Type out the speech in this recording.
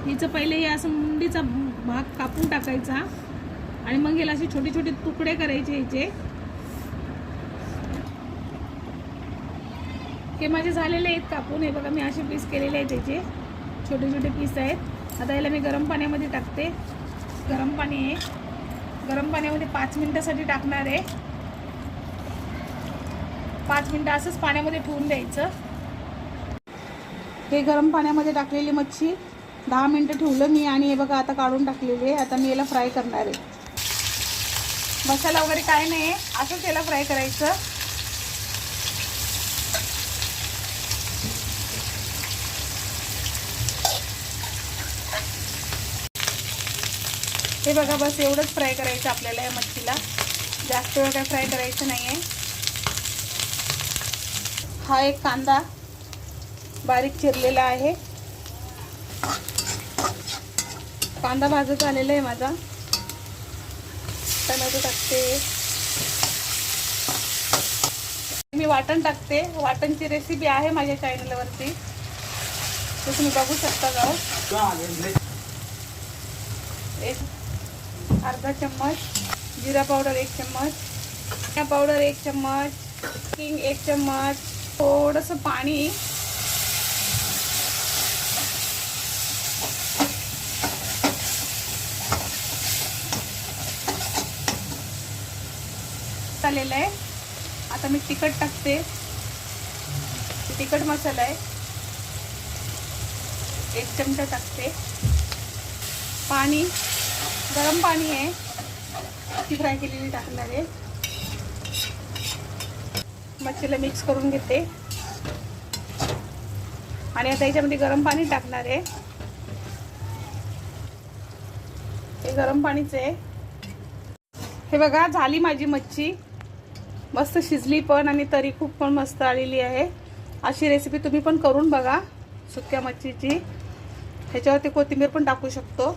हिचं पहिले हे असं मुंडीचा भाग कापून टाकायचा आणि मग याला असे छोटे छोटे तुकडे करायचे याचे. हे माझे झालेले आहेत कापून. हे बघा मी असे पीस केलेले आहेत त्याचे, छोटे छोटे पीस आहेत. आता याला मी गरम पाण्यामध्ये टाकते. गरम पाणी आहे, गरम पाण्यामध्ये 5 मिनिटासाठी टाकणार आहे. 5 मिनिटं असंच पाण्यामध्ये ठेवून द्यायचं. हे गरम पाण्यामध्ये टाकलेली मच्छी 10 मिनिटं ठेवलं मी आणि हे बघा आता काढून टाकलेली आहे. आता मी याला फ्राय करणार आहे. मसाला वगैरे काय नाही आहे, असंच याला फ्राय करायचं. हे बघा बस एवढंच फ्राय करायचं आपल्याला या मच्छीला, जास्त वेळ काय फ्राय करायचं नाही आहे. हा एक कांदा बारीक चिरलेला आहे. कांदा भाजत आलेला आहे माझा. टोमॅटो टाकते. मी वाटण टाकते. वाटणची रेसिपी आहे माझ्या चॅनलवरती, तर तुम्ही बघू शकता. जाऊ एक अर्धा चम्मच जिरा पावडर, 1 चम्मच धनिया पावडर, 1 चम्मच किंग, 1 चम्मच, थोडंसं पाणी, आलेलं आहे. आता मी तिखट टाकते. तिखट मसाला आहे, 1 चमचा टाकते. पाणी, गरम पाणी आहे, ती फ्राय केलेली टाकणार आहे. मच्छीला मिक्स करून घेते आणि आता याच्यामध्ये गरम पाणी टाकणार आहे. हे गरम पाणीच आहे. हे बघा झाली माझी मच्छी, मस्त शिजली पण आणि तरी खूप पण मस्त आलेली आहे. अशी रेसिपी तुम्ही पण करून बघा सुक्या मच्छीची. ह्याच्यावरती कोथिंबीर पण टाकू शकतो.